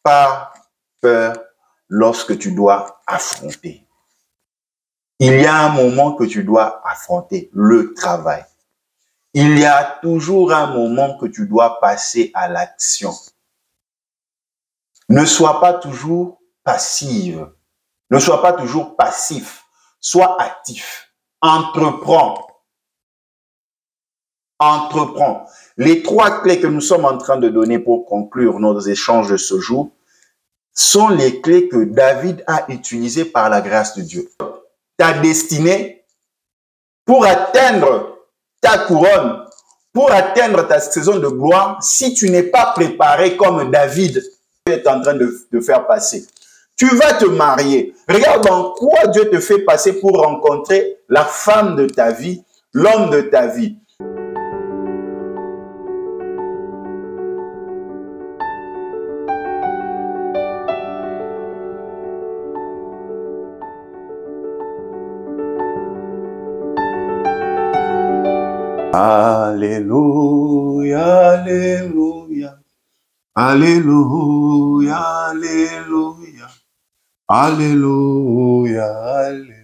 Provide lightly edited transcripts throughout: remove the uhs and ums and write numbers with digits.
pas peur lorsque tu dois affronter. Il y a un moment que tu dois affronter, le travail. Il y a toujours un moment que tu dois passer à l'action. Ne sois pas toujours passive. Ne sois pas toujours passif. Sois actif. Entreprends. Entreprends. Les 3 clés que nous sommes en train de donner pour conclure nos échanges de ce jour sont les clés que David a utilisées par la grâce de Dieu. Ta destinée, pour atteindre ta couronne, pour atteindre ta saison de gloire, si tu n'es pas préparé comme David est en train de faire passer. Tu vas te marier. Regarde en quoi Dieu te fait passer pour rencontrer la femme de ta vie, l'homme de ta vie. Alléluia, alléluia, alléluia, alléluia, alléluia, alléluia,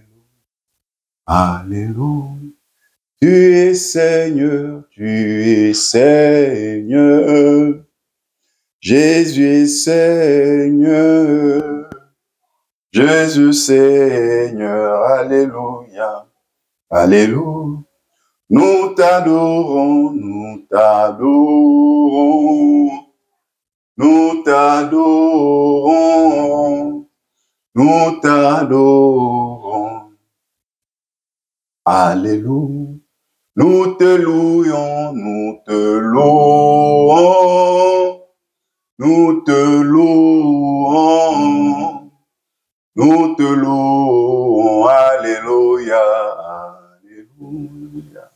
alléluia. Tu es Seigneur, tu es Seigneur, Jésus est Seigneur, Jésus Seigneur, alléluia, alléluia. Nous t'adorons, nous t'adorons, nous t'adorons, nous t'adorons. Alléluia. Nous te louons, nous te louons, nous te louons, nous te louons. Alléluia, alléluia.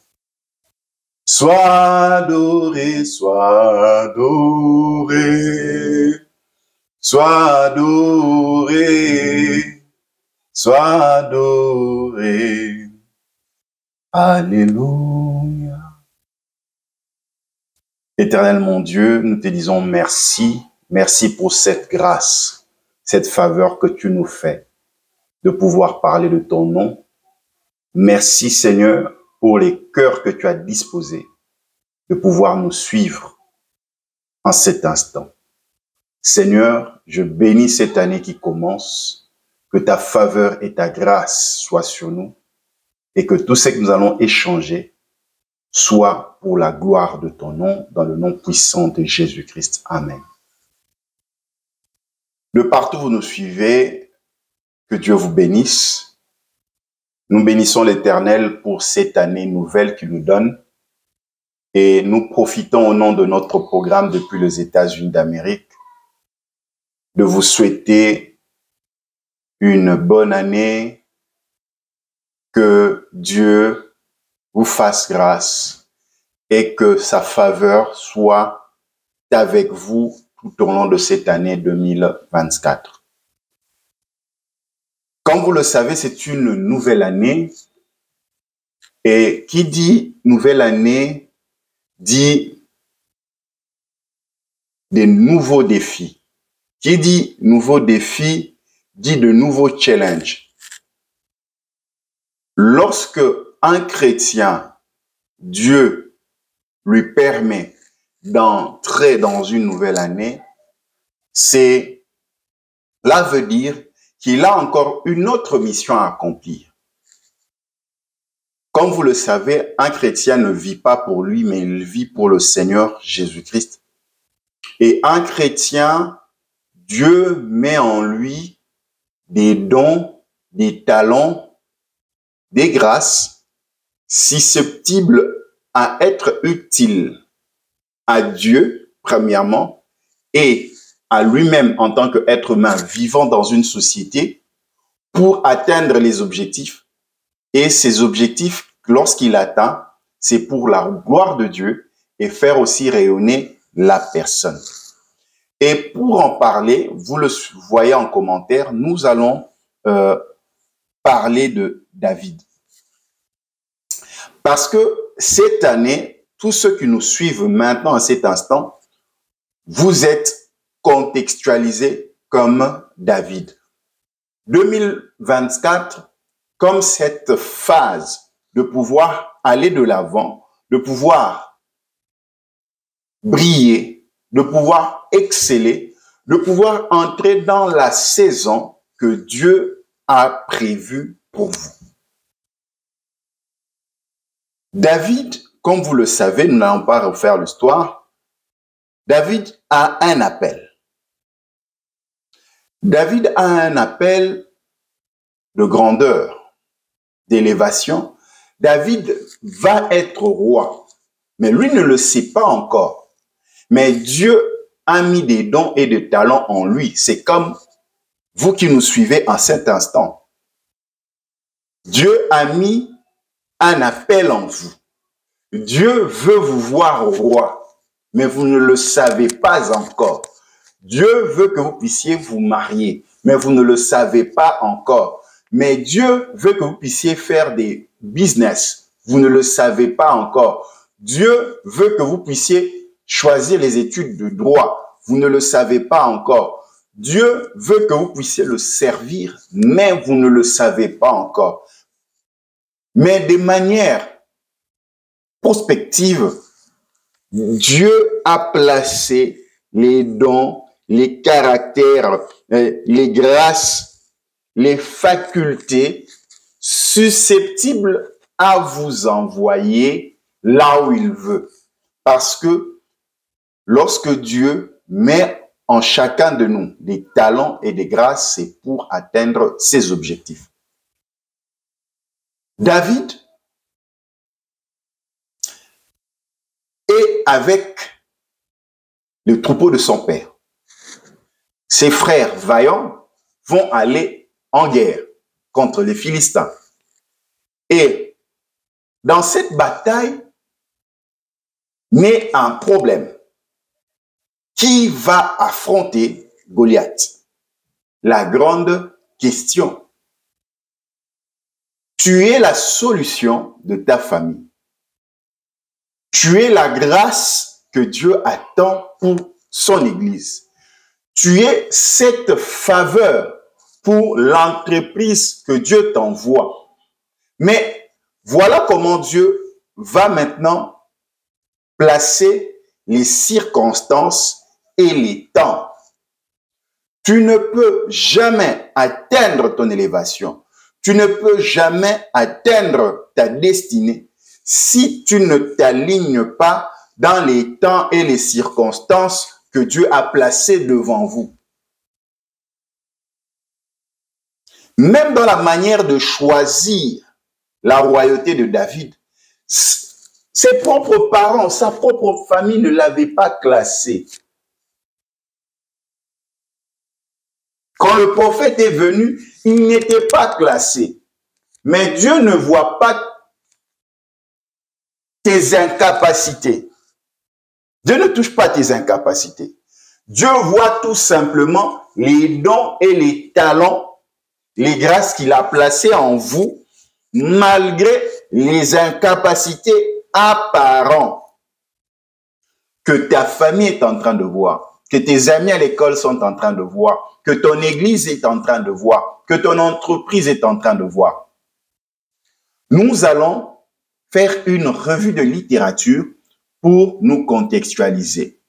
Sois adoré, sois adoré, sois adoré, sois adoré. Alléluia. Éternel mon Dieu, nous te disons merci, merci pour cette grâce, cette faveur que tu nous fais de pouvoir parler de ton nom. Merci Seigneur pour les cœurs que tu as disposés de pouvoir nous suivre en cet instant. Seigneur, je bénis cette année qui commence, que ta faveur et ta grâce soient sur nous et que tout ce que nous allons échanger soit pour la gloire de ton nom, dans le nom puissant de Jésus-Christ. Amen. De partout où vous nous suivez, que Dieu vous bénisse. Nous bénissons l'Éternel pour cette année nouvelle qu'il nous donne et nous profitons au nom de notre programme depuis les États-Unis d'Amérique de vous souhaiter une bonne année, que Dieu vous fasse grâce et que sa faveur soit avec vous tout au long de cette année 2024. Comme vous le savez, c'est une nouvelle année et qui dit nouvelle année dit des nouveaux défis. Qui dit nouveaux défis dit de nouveaux challenges. Lorsque un chrétien, Dieu lui permet d'entrer dans une nouvelle année, cela veut dire qu'il a encore une autre mission à accomplir. Comme vous le savez, un chrétien ne vit pas pour lui, mais il vit pour le Seigneur Jésus-Christ. Et un chrétien, Dieu met en lui des dons, des talents, des grâces susceptibles à être utiles à Dieu, premièrement, et à lui-même en tant qu'être humain vivant dans une société pour atteindre les objectifs. Et ces objectifs, lorsqu'il atteint, c'est pour la gloire de Dieu et faire aussi rayonner la personne. Et pour en parler, vous le voyez en commentaire, nous allons parler de David. Parce que cette année, tous ceux qui nous suivent maintenant à cet instant, vous êtes contextualiser comme David. 2024, comme cette phase de pouvoir aller de l'avant, de pouvoir briller, de pouvoir exceller, de pouvoir entrer dans la saison que Dieu a prévue pour vous. David, comme vous le savez, nous n'allons pas refaire l'histoire, David a un appel. David a un appel de grandeur, d'élévation. David va être roi, mais lui ne le sait pas encore. Mais Dieu a mis des dons et des talents en lui. C'est comme vous qui nous suivez en cet instant. Dieu a mis un appel en vous. Dieu veut vous voir roi, mais vous ne le savez pas encore. Dieu veut que vous puissiez vous marier, mais vous ne le savez pas encore. Mais Dieu veut que vous puissiez faire des business, vous ne le savez pas encore. Dieu veut que vous puissiez choisir les études de droit, vous ne le savez pas encore. Dieu veut que vous puissiez le servir, mais vous ne le savez pas encore. Mais de manière prospective, Dieu a placé les dons, les caractères, les grâces, les facultés susceptibles à vous envoyer là où il veut. Parce que lorsque Dieu met en chacun de nous des talents et des grâces, c'est pour atteindre ses objectifs. David est avec le troupeau de son père. Ses frères vaillants vont aller en guerre contre les Philistins. Et dans cette bataille, naît un problème. Qui va affronter Goliath? La grande question. Tu es la solution de ta famille. Tu es la grâce que Dieu attend pour son Église. Tu es cette faveur pour l'entreprise que Dieu t'envoie. Mais voilà comment Dieu va maintenant placer les circonstances et les temps. Tu ne peux jamais atteindre ton élévation. Tu ne peux jamais atteindre ta destinée si tu ne t'alignes pas dans les temps et les circonstances que Dieu a placées devant vous. Même dans la manière de choisir la royauté de David, ses propres parents, sa propre famille ne l'avaient pas classé. Quand le prophète est venu, il n'était pas classé. Mais Dieu ne voit pas tes incapacités. Dieu ne touche pas tes incapacités. Dieu voit tout simplement les dons et les talents, les grâces qu'il a placées en vous, malgré les incapacités apparentes que ta famille est en train de voir, que tes amis à l'école sont en train de voir, que ton église est en train de voir, que ton entreprise est en train de voir. Nous allons faire une revue de littérature pour nous contextualiser.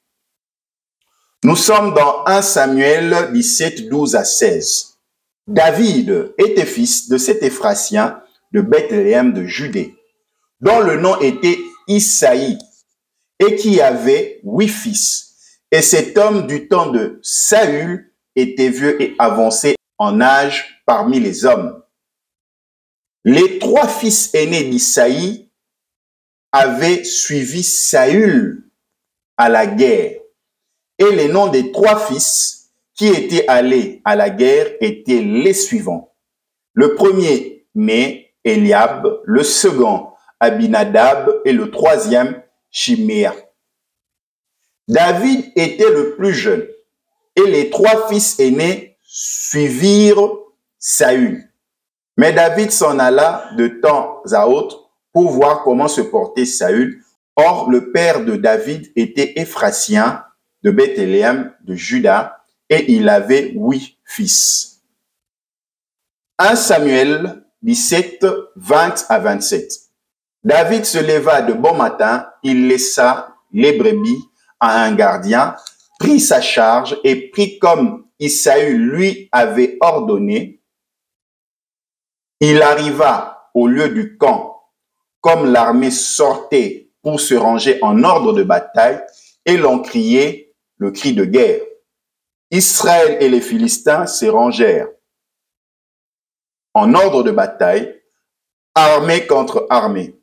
Nous sommes dans 1 Samuel 17, 12 à 16. David était fils de cet Éphratien de Bethléem de Judée, dont le nom était Isaïe, et qui avait 8 fils. Et cet homme du temps de Saül était vieux et avancé en âge parmi les hommes. Les 3 fils aînés d'Isaïe avaient suivi Saül à la guerre. Et les noms des 3 fils qui étaient allés à la guerre étaient les suivants. Le premier né, Eliab, le second, Abinadab, et le troisième, Chiméa. David était le plus jeune, et les 3 fils aînés suivirent Saül. Mais David s'en alla de temps à autre pour voir comment se portait Saül. Or, le père de David était Éphratien de Bethléem de Juda, et il avait 8 fils. 1 Samuel 17, 20 à 27. David se leva de bon matin, il laissa les brebis à un gardien, prit sa charge et prit comme Isaïe lui avait ordonné. Il arriva au lieu du camp, comme l'armée sortait pour se ranger en ordre de bataille, et l'on criait le cri de guerre. Israël et les Philistins se rangèrent en ordre de bataille, armée contre armée.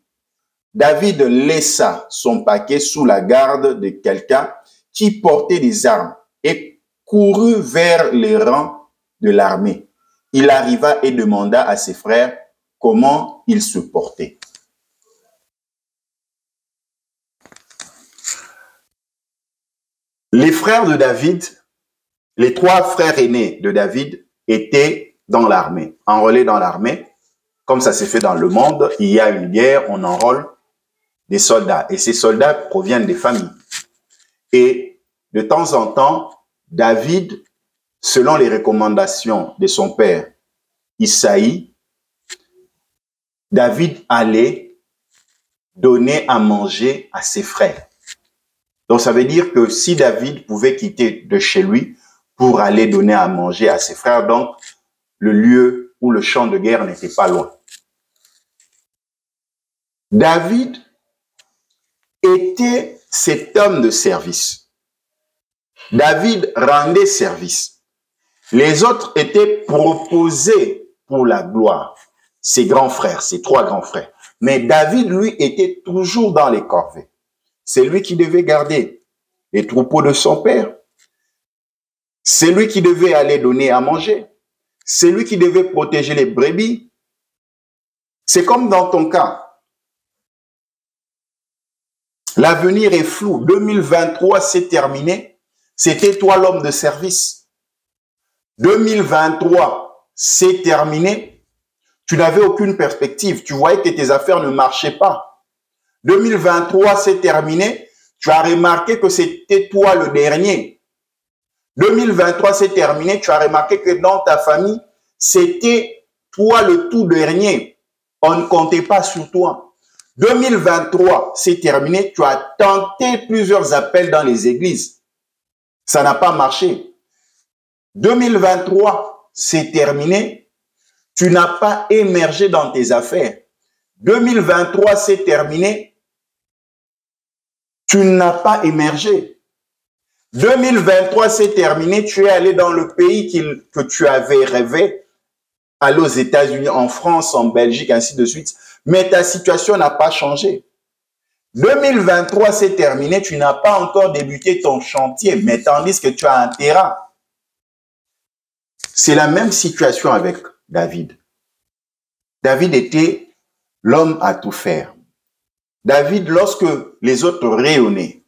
David laissa son paquet sous la garde de quelqu'un qui portait des armes et courut vers les rangs de l'armée. Il arriva et demanda à ses frères comment ils se portaient. Les frères de David, les 3 frères aînés de David étaient dans l'armée, enrôlés dans l'armée. Comme ça s'est fait dans le monde, il y a une guerre, on enrôle des soldats. Et ces soldats proviennent des familles. Et de temps en temps, David, selon les recommandations de son père Isaïe, David allait donner à manger à ses frères. Donc ça veut dire que si David pouvait quitter de chez lui pour aller donner à manger à ses frères, donc le lieu où le champ de guerre n'était pas loin. David était cet homme de service. David rendait service. Les autres étaient proposés pour la gloire. Ses grands frères, ses 3 grands frères. Mais David, lui, était toujours dans les corvées. C'est lui qui devait garder les troupeaux de son père. C'est lui qui devait aller donner à manger. C'est lui qui devait protéger les brebis. C'est comme dans ton cas. L'avenir est flou. 2023, c'est terminé. C'était toi l'homme de service. 2023, c'est terminé. Tu n'avais aucune perspective. Tu voyais que tes affaires ne marchaient pas. 2023, c'est terminé. Tu as remarqué que c'était toi le dernier. 2023, c'est terminé. Tu as remarqué que dans ta famille, c'était toi le tout dernier. On ne comptait pas sur toi. 2023, c'est terminé. Tu as tenté plusieurs appels dans les églises. Ça n'a pas marché. 2023, c'est terminé. Tu n'as pas émergé dans tes affaires. 2023, c'est terminé. Tu n'as pas émergé. 2023, c'est terminé. Tu es allé dans le pays que tu avais rêvé. Aller aux États-Unis, en France, en Belgique, ainsi de suite. Mais ta situation n'a pas changé. 2023, c'est terminé. Tu n'as pas encore débuté ton chantier, mais tandis que tu as un terrain. C'est la même situation avec David. David était l'homme à tout faire. David, lorsque les autres rayonnaient,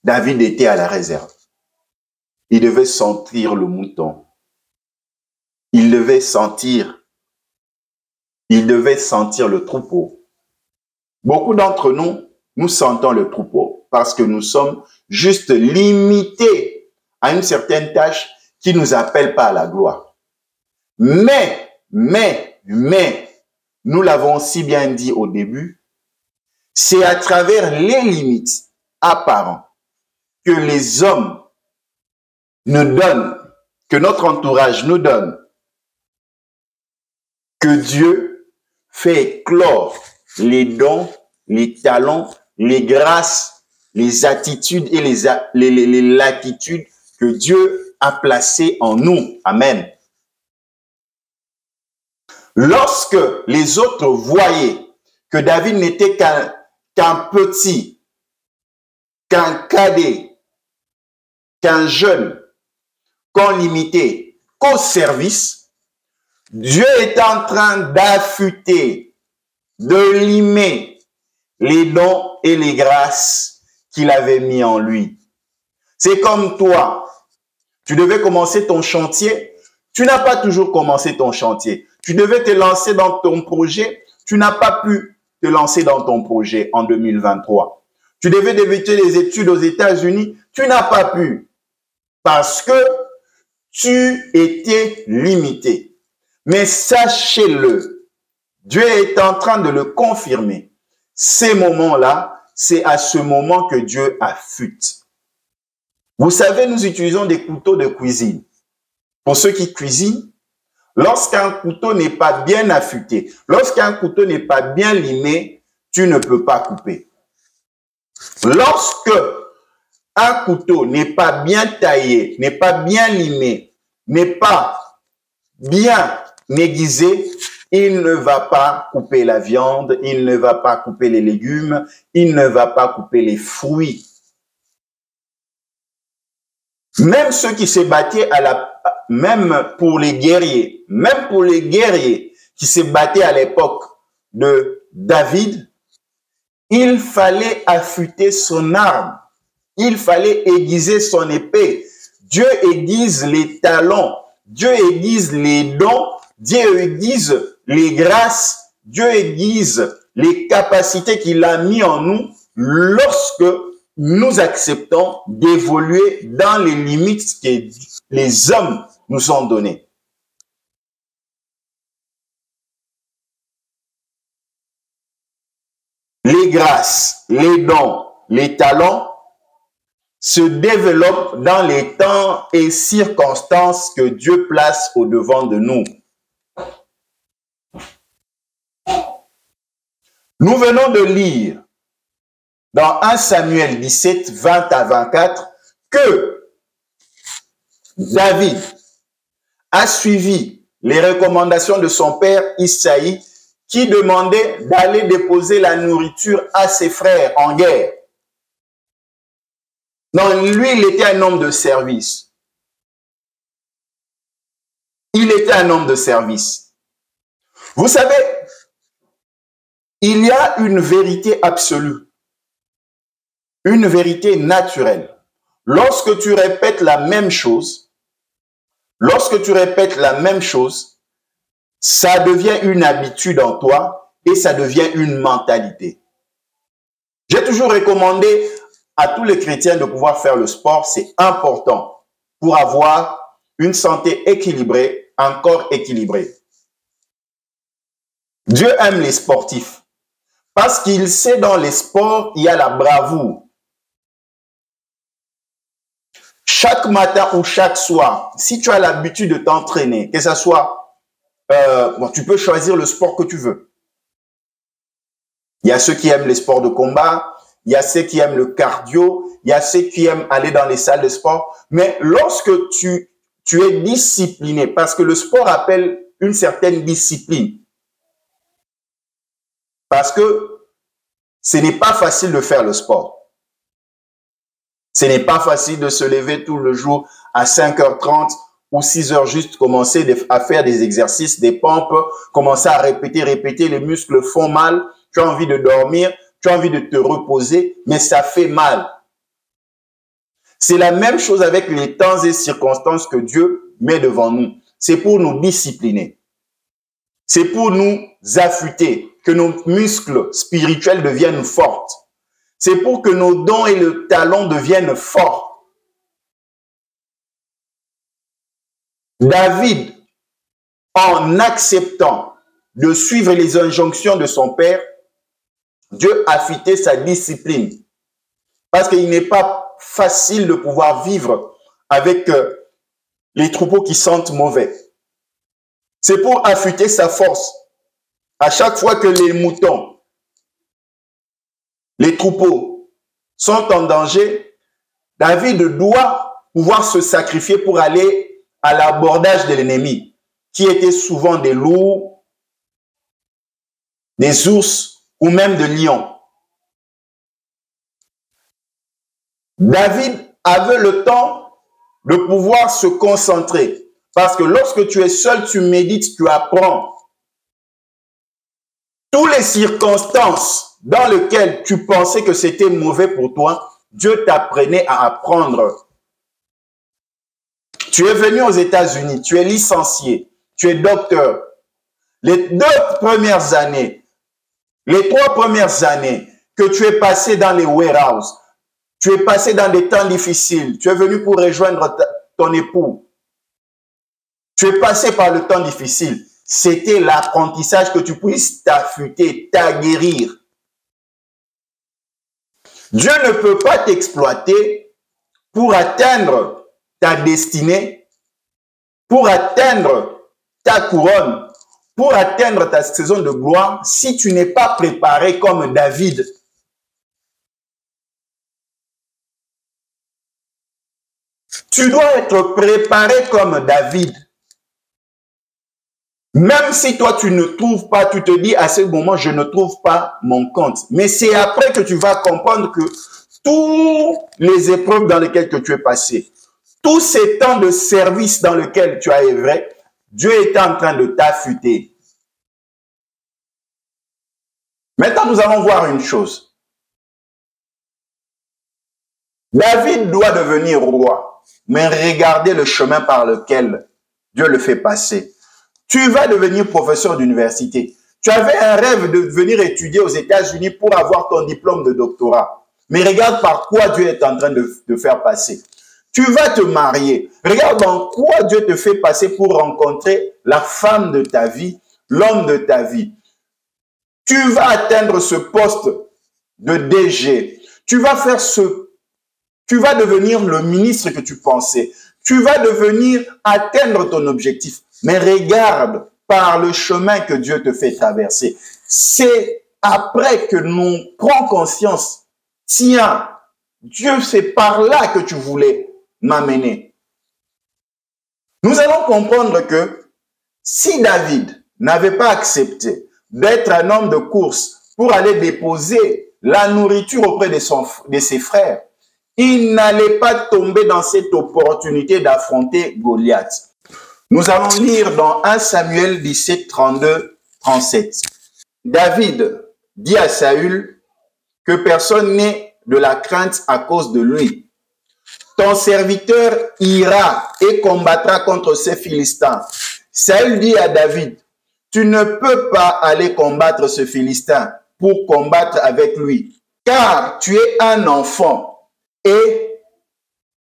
David était à la réserve. Il devait sentir le mouton. Il devait sentir le troupeau. Beaucoup d'entre nous, nous sentons le troupeau parce que nous sommes juste limités à une certaine tâche qui ne nous appelle pas à la gloire. Mais, nous l'avons si bien dit au début, c'est à travers les limites apparentes que les hommes nous donnent, que notre entourage nous donne, que Dieu fait éclore les dons, les talents, les grâces, les attitudes et les latitudes que Dieu a placées en nous. Amen. Lorsque les autres voyaient que David n'était qu'un petit, qu'un cadet, qu'un jeune, qu'on limitait qu'au service, Dieu est en train d'affûter, de limer les dons et les grâces qu'il avait mis en lui. C'est comme toi. Tu devais commencer ton chantier. Tu n'as pas toujours commencé ton chantier. Tu devais te lancer dans ton projet. Tu n'as pas pu te lancer dans ton projet en 2023. Tu devais débuter les études aux États-Unis. Tu n'as pas pu parce que tu étais limité. Mais sachez-le, Dieu est en train de le confirmer. Ces moments-là, c'est à ce moment que Dieu affûte. Vous savez, nous utilisons des couteaux de cuisine. Pour ceux qui cuisinent, lorsqu'un couteau n'est pas bien affûté, lorsqu'un couteau n'est pas bien limé, tu ne peux pas couper. Lorsque un couteau n'est pas bien taillé, n'est pas bien limé, n'est pas bien aiguisé, il ne va pas couper la viande, il ne va pas couper les légumes, il ne va pas couper les fruits. Même ceux qui se battaient même pour les guerriers qui se battaient à l'époque de David, il fallait affûter son arme, il fallait aiguiser son épée. Dieu aiguise les talons, Dieu aiguise les dons, Dieu aiguise les grâces, Dieu aiguise les capacités qu'il a mis en nous lorsque nous acceptons d'évoluer dans les limites que les hommes nous ont données. Les grâces, les dons, les talents se développent dans les temps et circonstances que Dieu place au-devant de nous. Nous venons de lire dans 1 Samuel 17, 20 à 24, que David a suivi les recommandations de son père Isaïe qui demandait d'aller déposer la nourriture à ses frères en guerre. Non, lui, il était un homme de service. Il était un homme de service. Vous savez, il y a une vérité absolue. Une vérité naturelle. Lorsque tu répètes la même chose, ça devient une habitude en toi et ça devient une mentalité. J'ai toujours recommandé à tous les chrétiens de pouvoir faire le sport. C'est important pour avoir une santé équilibrée, un corps équilibré. Dieu aime les sportifs parce qu'il sait dans les sports, il y a la bravoure. Chaque matin ou chaque soir, si tu as l'habitude de t'entraîner, que ce soit, tu peux choisir le sport que tu veux. Il y a ceux qui aiment les sports de combat, il y a ceux qui aiment le cardio, il y a ceux qui aiment aller dans les salles de sport. Mais lorsque tu es discipliné, parce que le sport appelle une certaine discipline, parce que ce n'est pas facile de faire le sport. Ce n'est pas facile de se lever tout le jour à 5h30 ou 6h juste, commencer à faire des exercices, des pompes, commencer à répéter, les muscles font mal, tu as envie de dormir, tu as envie de te reposer, mais ça fait mal. C'est la même chose avec les temps et circonstances que Dieu met devant nous. C'est pour nous discipliner. C'est pour nous affûter, que nos muscles spirituels deviennent forts. C'est pour que nos dons et le talent deviennent forts. David, en acceptant de suivre les injonctions de son père, Dieu a affûté sa discipline. Parce qu'il n'est pas facile de pouvoir vivre avec les troupeaux qui sentent mauvais. C'est pour affûter sa force. À chaque fois que les moutons, les troupeaux sont en danger, David doit pouvoir se sacrifier pour aller à l'abordage de l'ennemi, qui était souvent des loups, des ours ou même des lions. David avait le temps de pouvoir se concentrer, parce que lorsque tu es seul, tu médites, tu apprends. Toutes les circonstances dans lesquelles tu pensais que c'était mauvais pour toi, Dieu t'apprenait à apprendre. Tu es venu aux États-Unis, tu es licencié, tu es docteur. Les 2 premières années, les 3 premières années que tu es passé dans les warehouses, Tu es passé dans des temps difficiles. Tu es venu pour rejoindre ton époux. Tu es passé par le temps difficile. C'était l'apprentissage que tu puisses t'affûter, t'aguerrir. Dieu ne peut pas t'exploiter pour atteindre ta destinée, pour atteindre ta couronne, pour atteindre ta saison de gloire si tu n'es pas préparé comme David. Tu dois être préparé comme David. Même si toi, tu ne trouves pas, tu te dis à ce moment, je ne trouve pas mon compte. Mais c'est après que tu vas comprendre que tous les épreuves dans lesquelles que tu es passé, tous ces temps de service dans lesquels tu as œuvré, Dieu est en train de t'affûter. Maintenant, nous allons voir une chose. David doit devenir roi, mais regardez le chemin par lequel Dieu le fait passer. Tu vas devenir professeur d'université. Tu avais un rêve de venir étudier aux États-Unis pour avoir ton diplôme de doctorat. Mais regarde par quoi Dieu est en train de faire passer. Tu vas te marier. Regarde dans quoi Dieu te fait passer pour rencontrer la femme de ta vie, l'homme de ta vie. Tu vas atteindre ce poste de DG. Tu vas devenir le ministre que tu pensais. Tu vas atteindre ton objectif. Mais regarde par le chemin que Dieu te fait traverser. C'est après que nous prenons conscience. Tiens, Dieu, c'est par là que tu voulais m'amener. Nous allons comprendre que si David n'avait pas accepté d'être un homme de course pour aller déposer la nourriture auprès de ses frères, il n'allait pas tomber dans cette opportunité d'affronter Goliath. Nous allons lire dans 1 Samuel 17, 32, 37. David dit à Saül que personne n'ait de la crainte à cause de lui. Ton serviteur ira et combattra contre ces Philistins. Saül dit à David, tu ne peux pas aller combattre ce Philistin pour combattre avec lui, car tu es un enfant et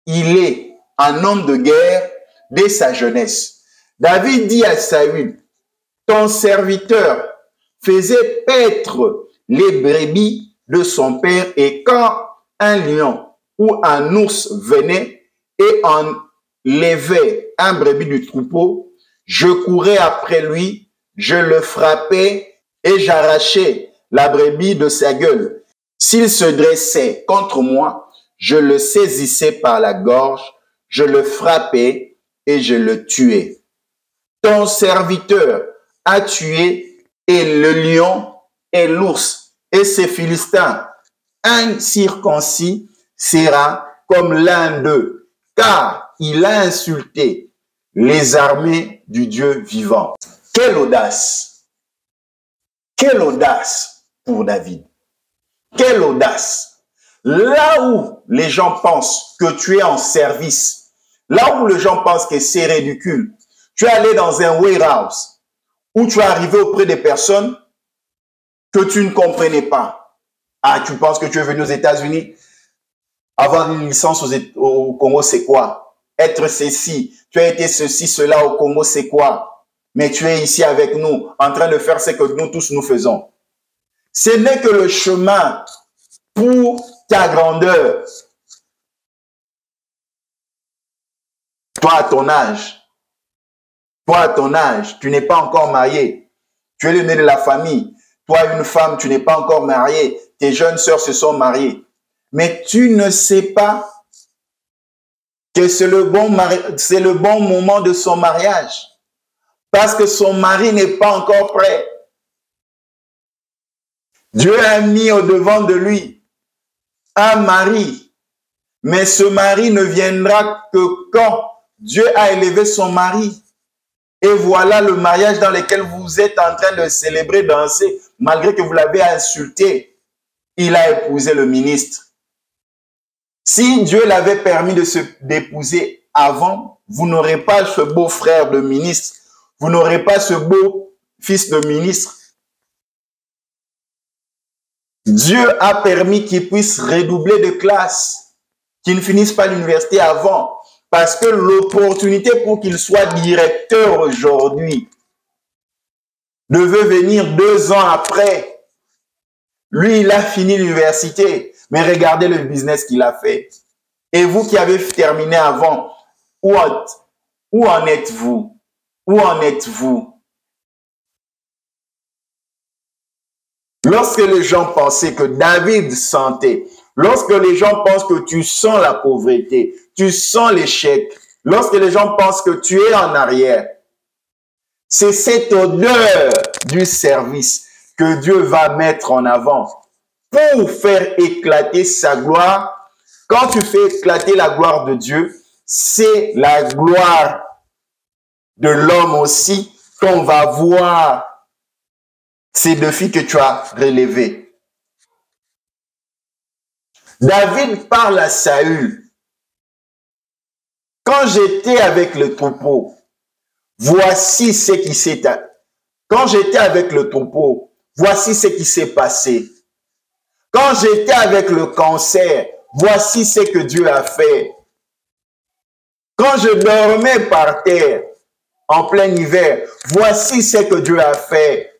il est un homme de guerre dès sa jeunesse. David dit à Saül, ton serviteur faisait paître les brebis de son père et quand un lion ou un ours venait et enlevait un brebis du troupeau, je courais après lui, je le frappais et j'arrachais la brebis de sa gueule. S'il se dressait contre moi, je le saisissais par la gorge, je le frappais et je le tuais. Ton serviteur a tué et le lion et l'ours et ces Philistins. Un circoncis sera comme l'un d'eux, car il a insulté les armées du Dieu vivant. Quelle audace! Quelle audace pour David! Quelle audace! Là où les gens pensent que tu es en service, là où les gens pensent que c'est ridicule, tu es allé dans un warehouse où tu es arrivé auprès des personnes que tu ne comprenais pas. Ah, tu penses que tu es venu aux États-Unis? Avoir une licence au Congo, c'est quoi? Être ceci, tu as été ceci, cela au Congo, c'est quoi? Mais tu es ici avec nous, en train de faire ce que nous tous nous faisons. Ce n'est que le chemin pour ta grandeur. Toi, à ton âge, tu n'es pas encore marié. Tu es le né de la famille. Toi, une femme, tu n'es pas encore mariée. Tes jeunes sœurs se sont mariées. Mais tu ne sais pas que c'est le bon moment de son mariage. Parce que son mari n'est pas encore prêt. Dieu a mis au devant de lui un mari. Mais ce mari ne viendra que quand Dieu a élevé son mari. Et voilà le mariage dans lequel vous êtes en train de célébrer, danser, malgré que vous l'avez insulté. Il a épousé le ministre. Si Dieu l'avait permis d'épouser avant, vous n'aurez pas ce beau frère de ministre. Vous n'aurez pas ce beau fils de ministre. Dieu a permis qu'ils puissent redoubler de classe, qu'ils ne finissent pas l'université avant, parce que l'opportunité pour qu'il soit directeur aujourd'hui devait venir 2 ans après. Lui, il a fini l'université, mais regardez le business qu'il a fait. Et vous qui avez terminé avant, où en êtes-vous? Où en êtes-vous? Lorsque les gens pensaient que David sentait, lorsque les gens pensent que tu sens la pauvreté, tu sens l'échec, lorsque les gens pensent que tu es en arrière, c'est cette odeur du service que Dieu va mettre en avant pour faire éclater sa gloire. Quand tu fais éclater la gloire de Dieu, c'est la gloire de l'homme aussi qu'on va voir. Ces défis que tu as relevés. David parle à Saül. Quand j'étais avec le troupeau, voici ce qui s'est passé. Quand j'étais avec le troupeau, voici ce qui s'est passé. Quand j'étais avec le cancer, voici ce que Dieu a fait. Quand je dormais par terre, en plein hiver, voici ce que Dieu a fait.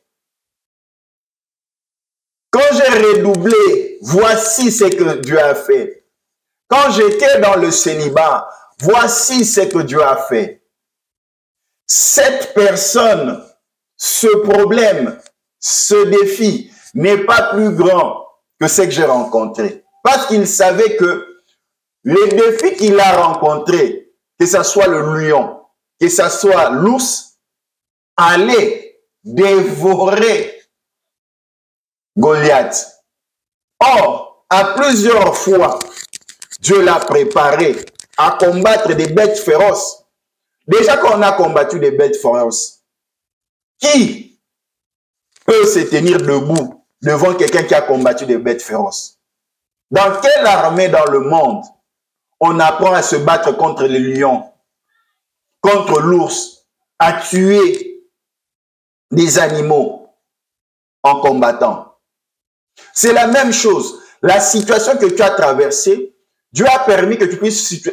Quand j'ai redoublé, voici ce que Dieu a fait. Quand j'étais dans le célibat, voici ce que Dieu a fait. Cette personne, ce problème, ce défi n'est pas plus grand que ce que j'ai rencontré. Parce qu'il savait que les défis qu'il a rencontrés, que ce soit le lion, que ce soit l'ours, allaient dévorer Goliath. Or, à plusieurs fois, Dieu l'a préparé à combattre des bêtes féroces. Déjà qu'on a combattu des bêtes féroces, qui peut se tenir debout devant quelqu'un qui a combattu des bêtes féroces? Dans quelle armée dans le monde on apprend à se battre contre les lions, contre l'ours, à tuer des animaux en combattant? C'est la même chose. La situation que tu as traversée, Dieu a permis que tu puisses...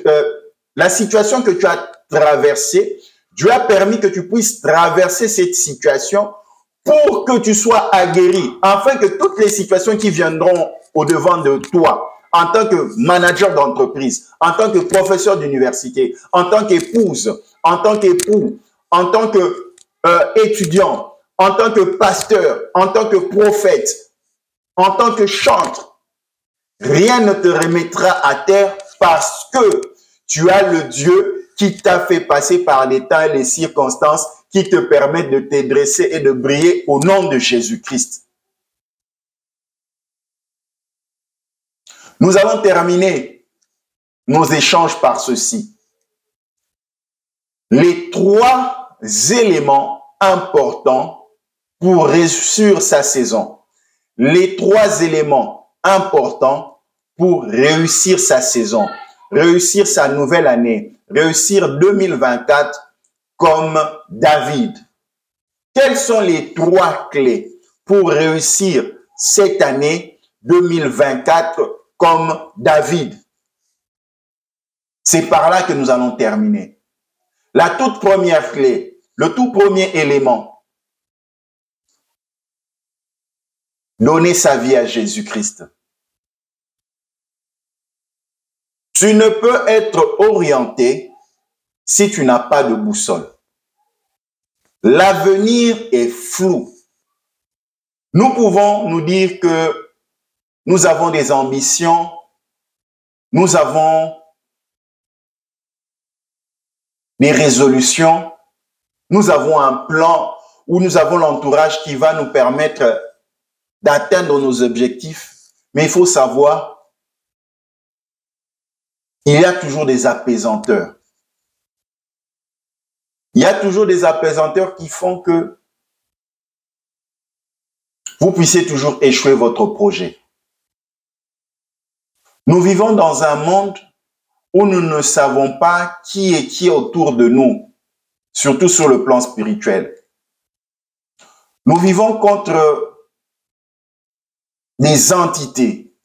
la situation que tu as traversée, Dieu a permis que tu puisses traverser cette situation pour que tu sois aguerri, afin que toutes les situations qui viendront au-devant de toi, en tant que manager d'entreprise, en tant que professeur d'université, en tant qu'épouse, en tant qu'époux, en tant que étudiant, en tant que pasteur, en tant que prophète, en tant que chantre, rien ne te remettra à terre parce que tu as le Dieu qui t'a fait passer par les temps et les circonstances qui te permettent de te dresser et de briller au nom de Jésus-Christ. Nous allons terminer nos échanges par ceci. Les 3 éléments importants pour réussir sa saison. Les 3 éléments importants pour réussir sa saison, réussir sa nouvelle année, réussir 2024 comme David. Quelles sont les 3 clés pour réussir cette année 2024 comme David? C'est par là que nous allons terminer. La toute première clé, le tout premier élément, donner sa vie à Jésus-Christ. Tu ne peux être orienté si tu n'as pas de boussole. L'avenir est flou. Nous pouvons nous dire que nous avons des ambitions, nous avons des résolutions, nous avons un plan où nous avons l'entourage qui va nous permettre d'atteindre nos objectifs. Mais il faut savoir, il y a toujours des apaisanteurs. Il y a toujours des apaisanteurs qui font que vous puissiez toujours échouer votre projet. Nous vivons dans un monde où nous ne savons pas qui est qui autour de nous, surtout sur le plan spirituel. Nous vivons contre des entités,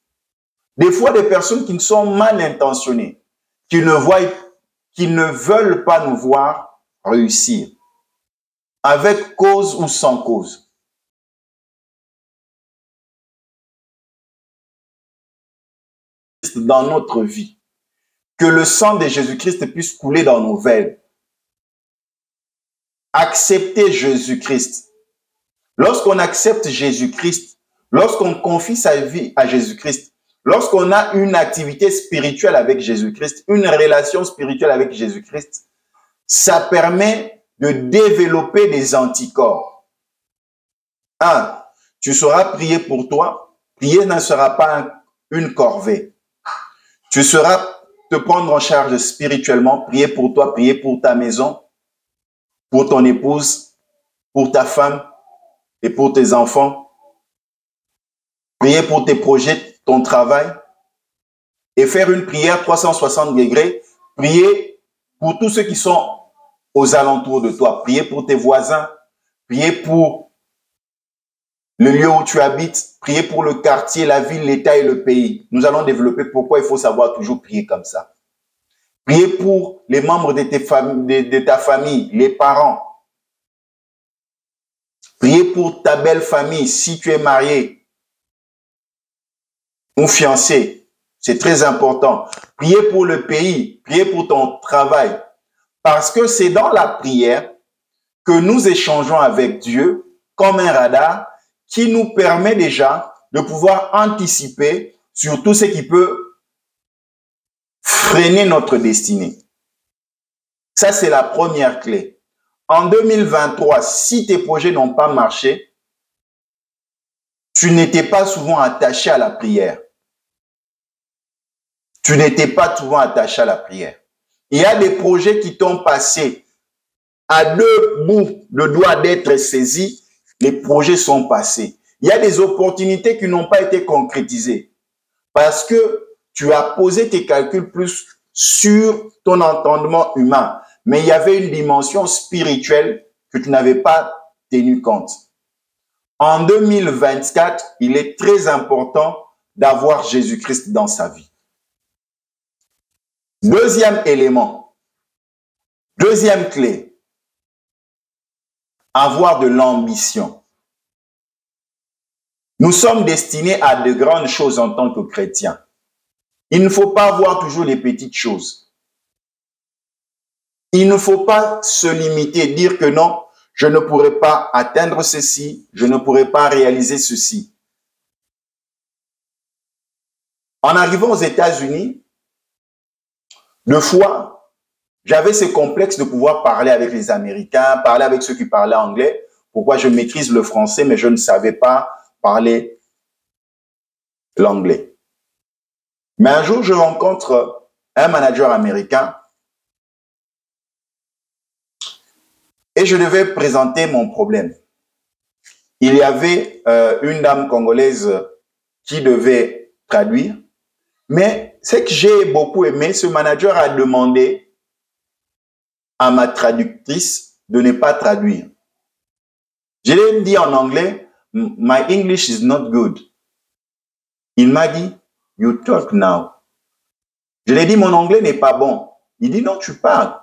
des fois des personnes qui sont mal intentionnées, qui ne veulent pas nous voir réussir, avec cause ou sans cause. Dans notre vie, que le sang de Jésus-Christ puisse couler dans nos veines. Accepter Jésus-Christ. Lorsqu'on accepte Jésus-Christ, lorsqu'on confie sa vie à Jésus-Christ, lorsqu'on a une activité spirituelle avec Jésus-Christ, une relation spirituelle avec Jésus-Christ, ça permet de développer des anticorps. Tu sauras prier pour toi. Prier ne sera pas une corvée. Tu sauras te prendre en charge spirituellement, prier pour toi, prier pour ta maison, pour ton épouse, pour ta femme et pour tes enfants. Prier pour tes projets, ton travail et faire une prière 360 degrés. Prier pour tous ceux qui sont aux alentours de toi. Prier pour tes voisins. Prier pour le lieu où tu habites. Prier pour le quartier, la ville, l'État et le pays. Nous allons développer pourquoi il faut savoir toujours prier comme ça. Prier pour les membres de ta famille, les parents. Prier pour ta belle famille si tu es marié ou fiancé. C'est très important. Prier pour le pays, prier pour ton travail. Parce que c'est dans la prière que nous échangeons avec Dieu comme un radar qui nous permet déjà de pouvoir anticiper sur tout ce qui peut freiner notre destinée. Ça, c'est la première clé. En 2023, si tes projets n'ont pas marché, tu n'étais pas souvent attaché à la prière. Tu n'étais pas souvent attaché à la prière. Il y a des projets qui t'ont passé à deux bouts de doigts d'être saisis. Les projets sont passés. Il y a des opportunités qui n'ont pas été concrétisées parce que tu as posé tes calculs plus sur ton entendement humain. Mais il y avait une dimension spirituelle que tu n'avais pas tenu compte. En 2024, il est très important d'avoir Jésus-Christ dans sa vie. Deuxième élément, deuxième clé, avoir de l'ambition. Nous sommes destinés à de grandes choses en tant que chrétiens. Il ne faut pas voir toujours les petites choses. Il ne faut pas se limiter, dire que non, je ne pourrai pas atteindre ceci, je ne pourrai pas réaliser ceci. En arrivant aux États-Unis, deux fois, j'avais ce complexe de pouvoir parler avec les Américains, parler avec ceux qui parlaient anglais. Pourquoi je maîtrise le français, mais je ne savais pas parler l'anglais. Mais un jour, je rencontre un manager américain et je devais présenter mon problème. Il y avait une dame congolaise qui devait traduire, mais ce que j'ai beaucoup aimé, ce manager a demandé à ma traductrice de ne pas traduire. Je lui ai dit en anglais, my English is not good. Il m'a dit, you talk now. Je lui ai dit, mon anglais n'est pas bon. Il dit, non, tu parles.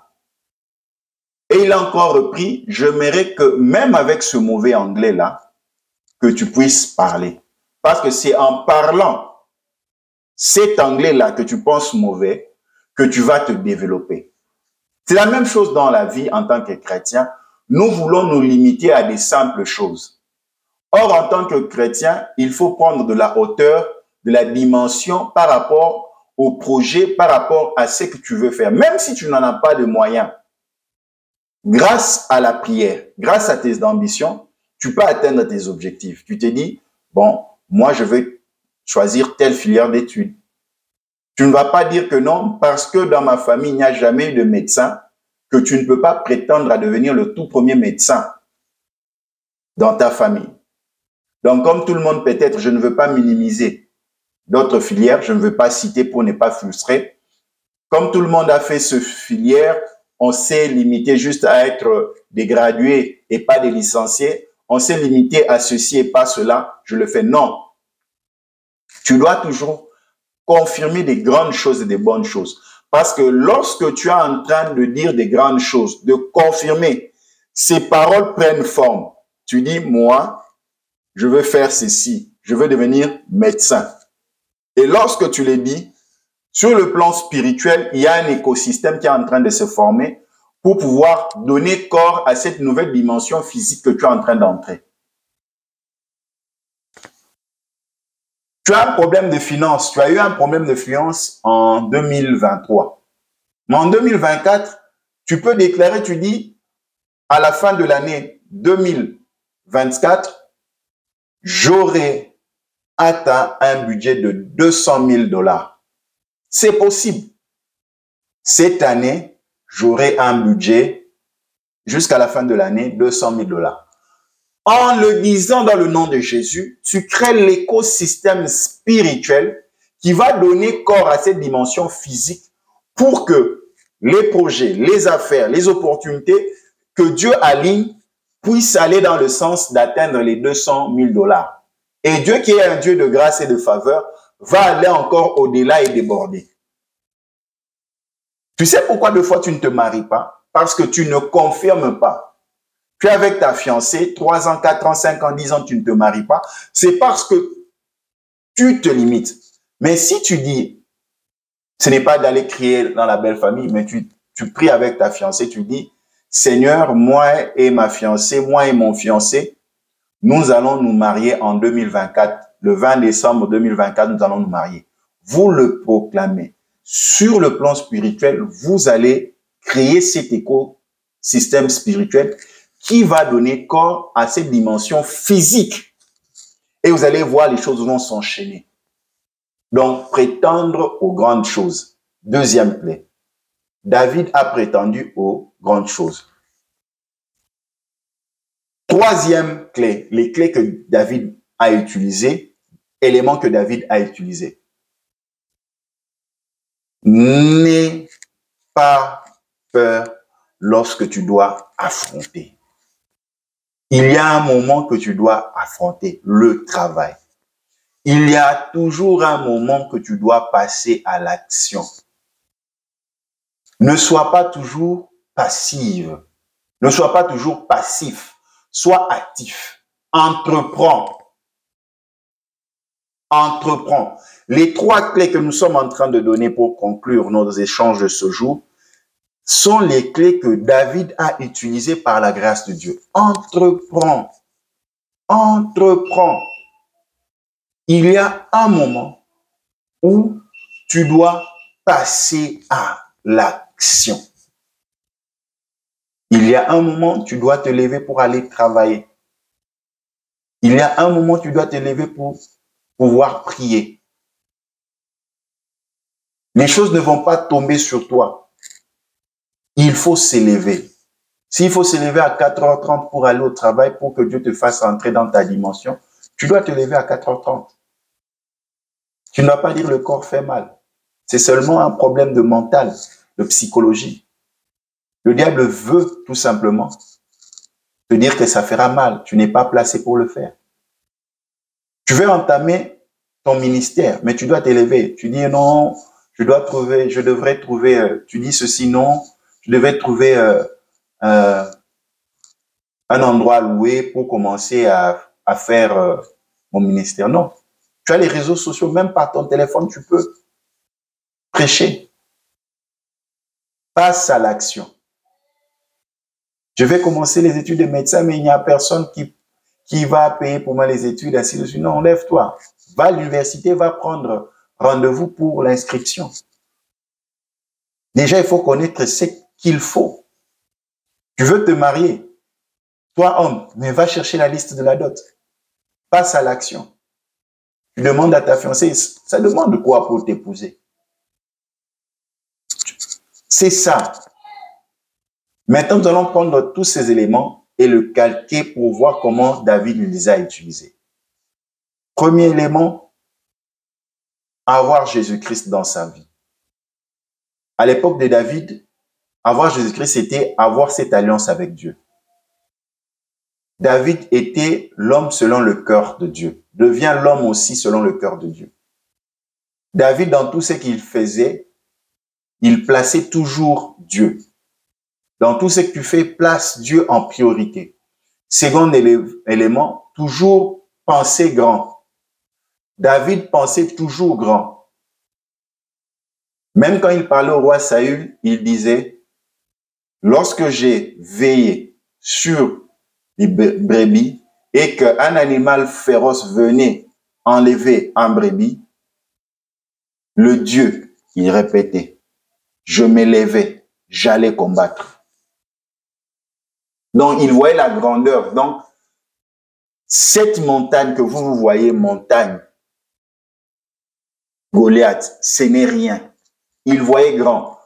Et il a encore repris, j'aimerais que même avec ce mauvais anglais-là, que tu puisses parler. Parce que c'est en parlant cet anglais-là que tu penses mauvais que tu vas te développer. C'est la même chose dans la vie en tant que chrétien. Nous voulons nous limiter à des simples choses. Or, en tant que chrétien, il faut prendre de la hauteur, de la dimension par rapport au projet, par rapport à ce que tu veux faire. Même si tu n'en as pas de moyens, grâce à la prière, grâce à tes ambitions, tu peux atteindre tes objectifs. Tu te dis, bon, moi, je vais choisir telle filière d'études. Tu ne vas pas dire que non, parce que dans ma famille, il n'y a jamais eu de médecin, que tu ne peux pas prétendre à devenir le tout premier médecin dans ta famille. Donc, comme tout le monde peut-être, je ne veux pas minimiser d'autres filières, je ne veux pas citer pour ne pas frustrer. Comme tout le monde a fait ce filière, on s'est limité juste à être des gradués et pas des licenciés. On s'est limité à ceci et pas cela. Je le fais. Non. Tu dois toujours confirmer des grandes choses et des bonnes choses. Parce que lorsque tu es en train de dire des grandes choses, de confirmer, ces paroles prennent forme. Tu dis, moi, je veux faire ceci, je veux devenir médecin. Et lorsque tu les dis, sur le plan spirituel, il y a un écosystème qui est en train de se former pour pouvoir donner corps à cette nouvelle dimension physique que tu es en train d'entrer. Tu as un problème de finance, tu as eu un problème de finance en 2023. Mais en 2024, tu peux déclarer, tu dis, à la fin de l'année 2024, j'aurai atteint un budget de 200 000 $. C'est possible. Cette année, j'aurai un budget jusqu'à la fin de l'année, 200 000 $. En le disant dans le nom de Jésus, tu crées l'écosystème spirituel qui va donner corps à cette dimension physique pour que les projets, les affaires, les opportunités que Dieu aligne puissent aller dans le sens d'atteindre les 200 000 $. Et Dieu qui est un Dieu de grâce et de faveur va aller encore au-delà et déborder. Tu sais pourquoi deux fois tu ne te maries pas? Parce que tu ne confirmes pas. Tu es avec ta fiancée, 3 ans, 4 ans, 5 ans, 10 ans, tu ne te maries pas. C'est parce que tu te limites. Mais si tu dis, ce n'est pas d'aller crier dans la belle famille, mais tu pries avec ta fiancée, tu dis, Seigneur, moi et ma fiancée, moi et mon fiancé, nous allons nous marier en 2024. Le 20 décembre 2024, nous allons nous marier. Vous le proclamez. Sur le plan spirituel, vous allez créer cet écosystème spirituel qui va donner corps à cette dimension physique. Et vous allez voir, les choses vont s'enchaîner. Donc, prétendre aux grandes choses. Deuxième clé. David a prétendu aux grandes choses. Troisième clé, les clés que David a utilisées, éléments que David a utilisés. N'aie pas peur lorsque tu dois affronter. Il y a un moment que tu dois affronter, le travail. Il y a toujours un moment que tu dois passer à l'action. Ne sois pas toujours passive. Ne sois pas toujours passif. Sois actif. Entreprends. Entreprends. Les 3 clés que nous sommes en train de donner pour conclure nos échanges de ce jour sont les clés que David a utilisées par la grâce de Dieu. Entreprends. Entreprends. Il y a un moment où tu dois passer à l'action. Il y a un moment où tu dois te lever pour aller travailler. Il y a un moment où tu dois te lever pour pouvoir prier. Les choses ne vont pas tomber sur toi. Il faut s'élever. S'il faut s'élever à 4h30 pour aller au travail, pour que Dieu te fasse entrer dans ta dimension, tu dois te lever à 4h30. Tu ne dois pas dire le corps fait mal. C'est seulement un problème de mental, de psychologie. Le diable veut tout simplement te dire que ça fera mal. Tu n'es pas placé pour le faire. Tu veux entamer ton ministère, mais tu dois t'élever. Tu dis non, je devrais trouver, tu dis ceci, non, je devais trouver un endroit loué pour commencer à faire mon ministère. Non. Tu as les réseaux sociaux, même par ton téléphone, tu peux prêcher. Passe à l'action. Je vais commencer les études de médecin, mais il n'y a personne qui va payer pour moi les études, ainsi de suite. Non, lève-toi. Va à l'université, va prendre rendez-vous pour l'inscription. Déjà, il faut connaître ce qu'il faut. Tu veux te marier, toi homme, mais va chercher la liste de la dot. Passe à l'action. Tu demandes à ta fiancée, ça demande quoi pour t'épouser? C'est ça. Maintenant, nous allons prendre tous ces éléments et le calquer pour voir comment David les a utilisés. Premier élément, avoir Jésus-Christ dans sa vie. À l'époque de David, avoir Jésus-Christ, c'était avoir cette alliance avec Dieu. David était l'homme selon le cœur de Dieu. Devient l'homme aussi selon le cœur de Dieu. David, dans tout ce qu'il faisait, il plaçait toujours Dieu. Dans tout ce que tu fais, place Dieu en priorité. Second élément, toujours penser grand. David pensait toujours grand. Même quand il parlait au roi Saül, il disait, lorsque j'ai veillé sur les brebis et qu'un animal féroce venait enlever un brebis, le Dieu, il répétait, je m'élevais, j'allais combattre. Donc, il voyait la grandeur. Donc, cette montagne que vous voyez, montagne, Goliath, ce n'est rien. Il voyait grand.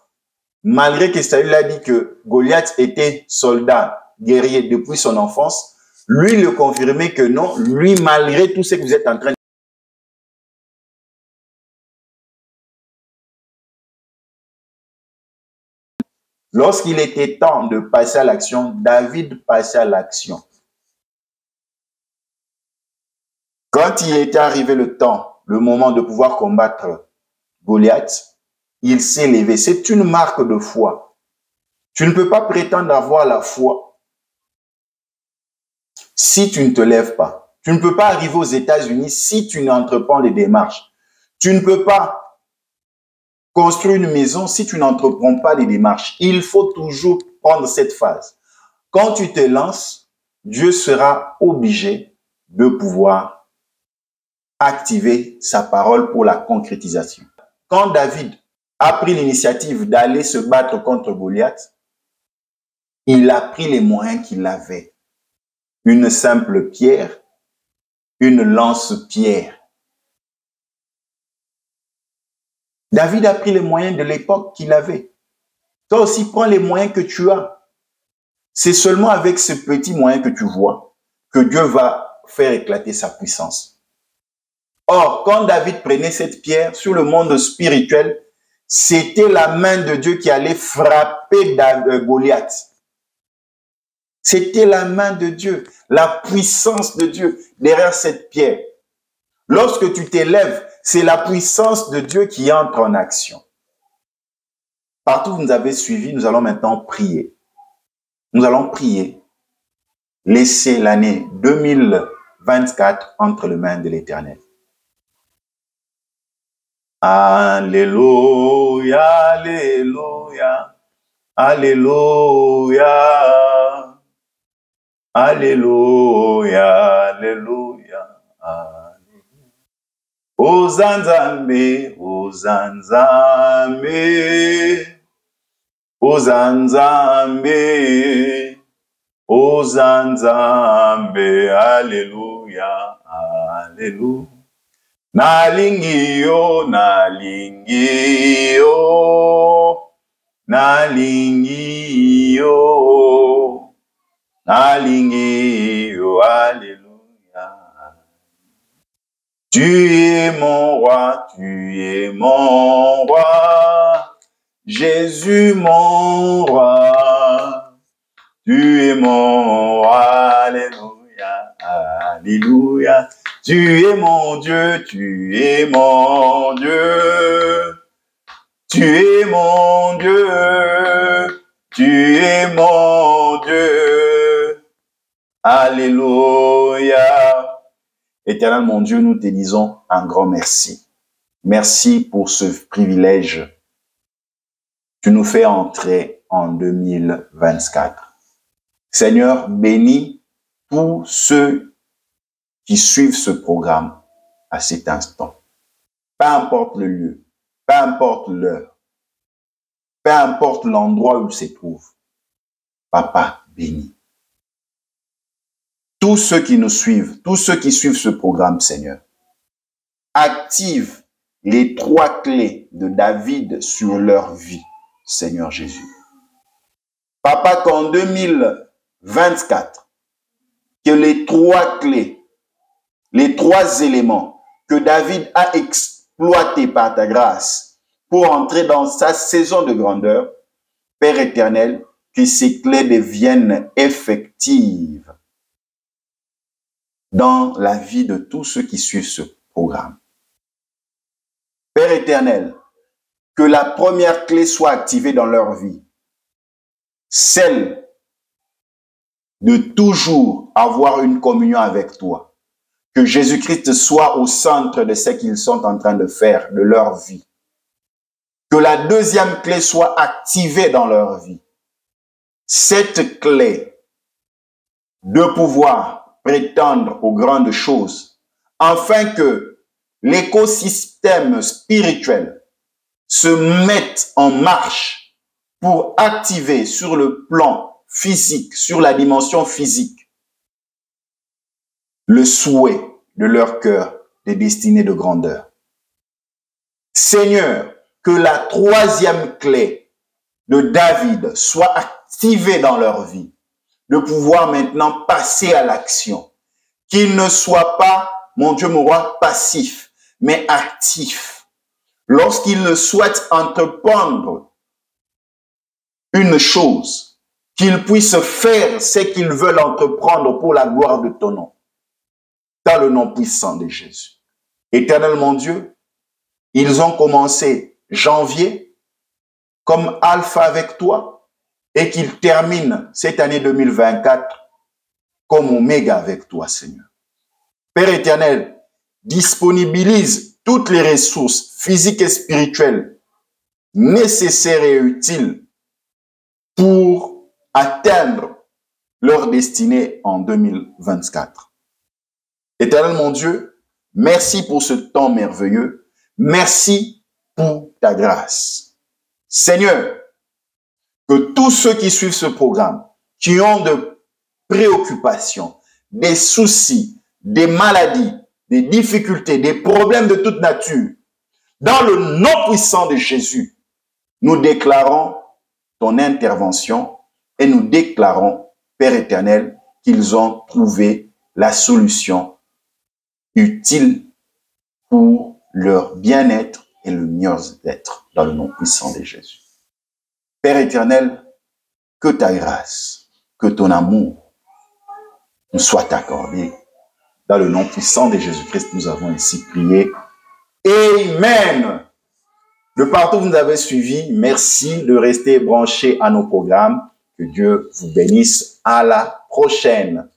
Malgré que Saül a dit que Goliath était soldat, guerrier depuis son enfance, lui, il le confirmait que non. Lui, malgré tout ce que vous êtes en train de lorsqu'il était temps de passer à l'action, David passait à l'action. Quand il était arrivé le temps, le moment de pouvoir combattre Goliath, il s'est levé. C'est une marque de foi. Tu ne peux pas prétendre avoir la foi si tu ne te lèves pas. Tu ne peux pas arriver aux États-Unis si tu n'entreprends des démarches. Tu ne peux pas construire une maison si tu n'entreprends pas des démarches. Il faut toujours prendre cette phase. Quand tu te lances, Dieu sera obligé de pouvoir activer sa parole pour la concrétisation. Quand David a pris l'initiative d'aller se battre contre Goliath, il a pris les moyens qu'il avait. Une simple pierre, une lance-pierre. David a pris les moyens de l'époque qu'il avait. Toi aussi, prends les moyens que tu as. C'est seulement avec ce petit moyen que tu vois que Dieu va faire éclater sa puissance. Or, quand David prenait cette pierre sur le monde spirituel, c'était la main de Dieu qui allait frapper Goliath. C'était la main de Dieu, la puissance de Dieu derrière cette pierre. Lorsque tu t'élèves, c'est la puissance de Dieu qui entre en action. Partout où vous nous avez suivis, nous allons maintenant prier. Nous allons prier. Laissez l'année 2024 entre les mains de l'Éternel. Alléluia, alléluia, alléluia, alléluia, alléluia, alléluia. Ozanzambe, ozanzambe, ozanzambe, ozanzambe, alléluia, alléluia. Nalingi yo, nalingi yo, nalingi yo, nalingi yo, alléluia. Tu es mon roi, tu es mon roi, Jésus mon roi, tu es mon roi, alléluia, alléluia. Tu es mon Dieu, tu es mon Dieu, tu es mon Dieu, tu es mon Dieu. Alléluia. Éternel mon Dieu, nous te disons un grand merci. Merci pour ce privilège. Tu nous fais entrer en 2024. Seigneur, bénis tous ceux qui suivent ce programme à cet instant. Peu importe le lieu, peu importe l'heure, peu importe l'endroit où ils se trouvent. Papa, bénis. Tous ceux qui nous suivent, tous ceux qui suivent ce programme, Seigneur, active les 3 clés de David sur leur vie, Seigneur Jésus. Papa, qu'en 2024, que les 3 clés, les 3 éléments que David a exploités par ta grâce pour entrer dans sa saison de grandeur, Père éternel, que ces clés deviennent effectives dans la vie de tous ceux qui suivent ce programme. Père éternel, que la première clé soit activée dans leur vie, celle de toujours avoir une communion avec toi. Que Jésus-Christ soit au centre de ce qu'ils sont en train de faire, de leur vie. Que la deuxième clé soit activée dans leur vie. Cette clé de pouvoir prétendre aux grandes choses, afin que l'écosystème spirituel se mette en marche pour activer sur le plan physique, sur la dimension physique, le souhait de leur cœur des destinées de grandeur. Seigneur, que la troisième clé de David soit activée dans leur vie, de pouvoir maintenant passer à l'action. Qu'ils ne soient pas, mon Dieu, mon roi, passifs, mais actifs. Lorsqu'ils souhaitent entreprendre une chose, qu'ils puissent faire ce qu'ils veulent entreprendre pour la gloire de ton nom. Dans le nom puissant de Jésus. Éternel mon Dieu, ils ont commencé janvier comme alpha avec toi et qu'ils terminent cette année 2024 comme oméga avec toi, Seigneur. Père éternel, disponibilise toutes les ressources physiques et spirituelles nécessaires et utiles pour atteindre leur destinée en 2024. Éternel mon Dieu, merci pour ce temps merveilleux. Merci pour ta grâce. Seigneur, que tous ceux qui suivent ce programme, qui ont de préoccupations, des soucis, des maladies, des difficultés, des problèmes de toute nature, dans le nom puissant de Jésus, nous déclarons ton intervention et nous déclarons, Père éternel, qu'ils ont trouvé la solution utile pour leur bien-être et le mieux-être dans le nom puissant de Jésus. Père éternel, que ta grâce, que ton amour nous soit accordé. Dans le nom puissant de Jésus-Christ, nous avons ainsi prié. Amen. De partout où vous nous avez suivis, merci de rester branchés à nos programmes. Que Dieu vous bénisse. À la prochaine.